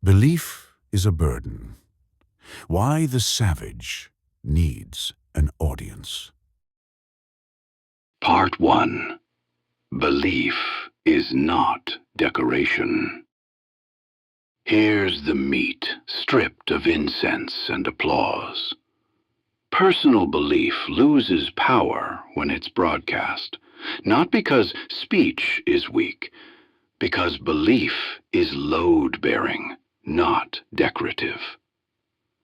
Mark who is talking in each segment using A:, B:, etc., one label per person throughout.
A: Belief is a burden. Why the savage needs an audience.
B: Part 1. Belief is not decoration. Here's the meat, stripped of incense and applause. Personal belief loses power when it's broadcast, not because speech is weak, because belief is load-bearing, not decorative.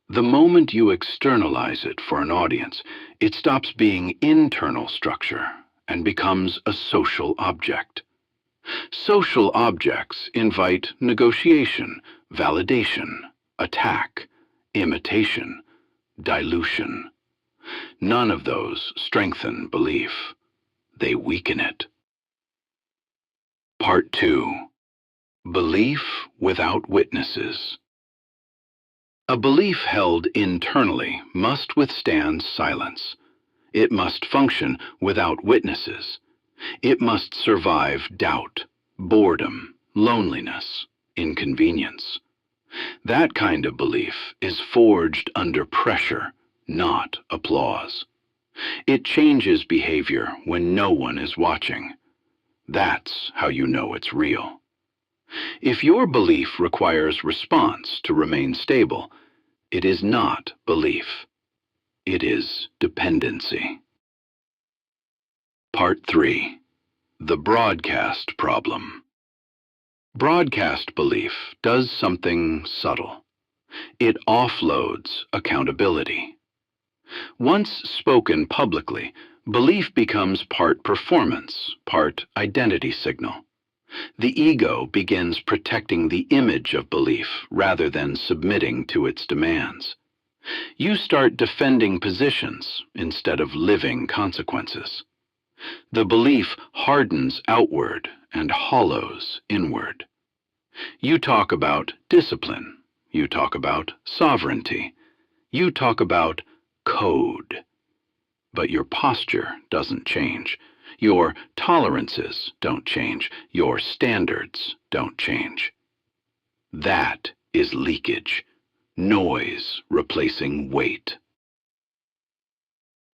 B: The moment you externalize it for an audience, it stops being internal structure and becomes a social object. Social objects invite negotiation, validation, attack, imitation, dilution. None of those strengthen belief. They weaken it. Part 2. Belief without witnesses. A belief held internally must withstand silence. It must function without witnesses. It must survive doubt, boredom, loneliness, inconvenience. That kind of belief is forged under pressure, not applause. It changes behavior when no one is watching. That's how you know it's real. If your belief requires response to remain stable, it is not belief. It is dependency. Part 3. The broadcast problem. Broadcast belief does something subtle. It offloads accountability. Once spoken publicly, belief becomes part performance, part identity signal. The ego begins protecting the image of belief rather than submitting to its demands. You start defending positions instead of living consequences. The belief hardens outward and hollows inward. You talk about discipline. You talk about sovereignty. You talk about code. But your posture doesn't change. Your tolerances don't change. Your standards don't change. That is leakage. Noise replacing weight.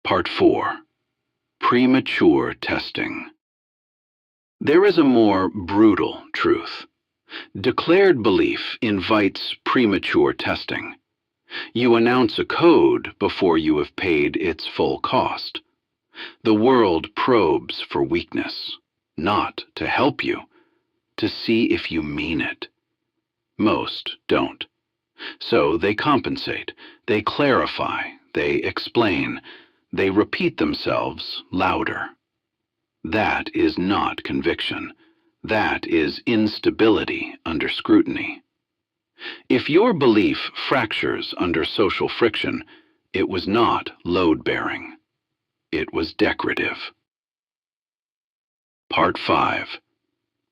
B: Part 4. Premature testing. There is a more brutal truth. Declared belief invites premature testing. You announce a code before you have paid its full cost. The world probes for weakness, not to help you, to see if you mean it. Most don't. So they compensate, they clarify, they explain, they repeat themselves louder. That is not conviction. That is instability under scrutiny. If your belief fractures under social friction, it was not load-bearing. It was decorative. Part 5.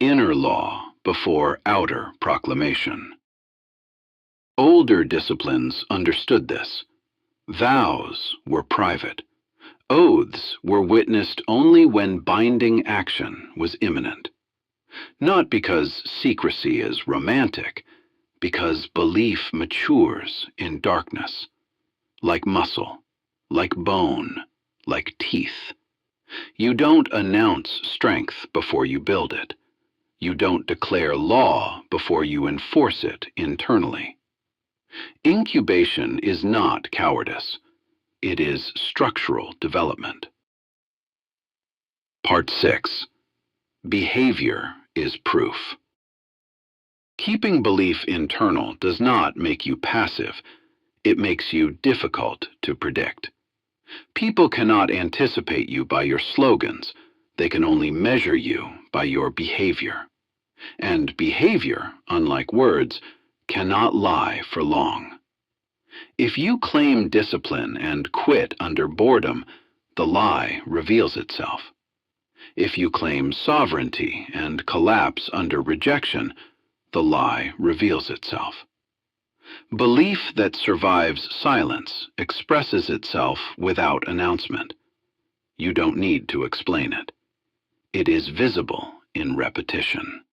B: Inner law before outer proclamation. Older disciplines understood this. Vows were private. Oaths were witnessed only when binding action was imminent. Not because secrecy is romantic, because belief matures in darkness. Like muscle, like bone, like teeth. You don't announce strength before you build it. You don't declare law before you enforce it internally. Incubation is not cowardice. It is structural development. Part 6. Behavior is proof. Keeping belief internal does not make you passive. It makes you difficult to predict. People cannot anticipate you by your slogans. They can only measure you by your behavior. And behavior, unlike words, cannot lie for long. If you claim discipline and quit under boredom, the lie reveals itself. If you claim sovereignty and collapse under rejection, the lie reveals itself. Belief that survives silence expresses itself without announcement. You don't need to explain it. It is visible in repetition.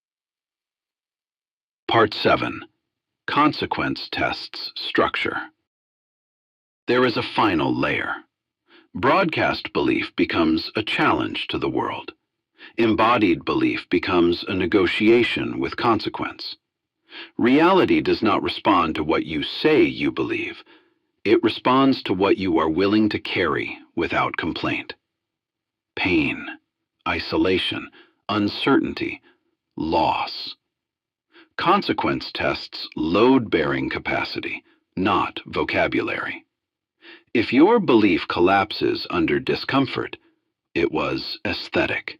B: Part 7. Consequence tests structure. There is a final layer. Broadcast belief becomes a challenge to the world. Embodied belief becomes a negotiation with consequence. Reality does not respond to what you say you believe. It responds to what you are willing to carry without complaint. Pain, isolation, uncertainty, loss. Consequence tests load-bearing capacity, not vocabulary. If your belief collapses under discomfort, it was aesthetic.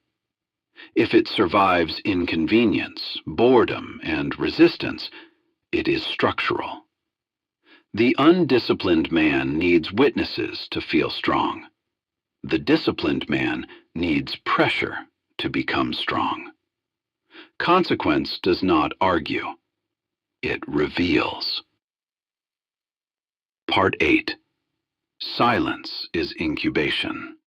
B: If it survives inconvenience, boredom, and resistance, it is structural. The undisciplined man needs witnesses to feel strong. The disciplined man needs pressure to become strong. Consequence does not argue. It reveals. Part 8. Silence is incubation.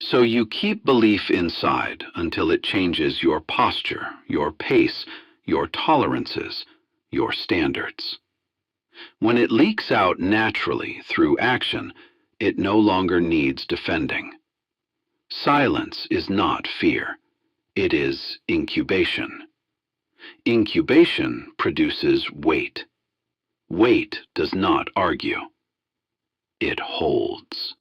B: So you keep belief inside until it changes your posture, your pace, your tolerances, your standards. When it leaks out naturally through action, it no longer needs defending. Silence is not fear. It is incubation. Incubation produces weight. Weight does not argue. It holds.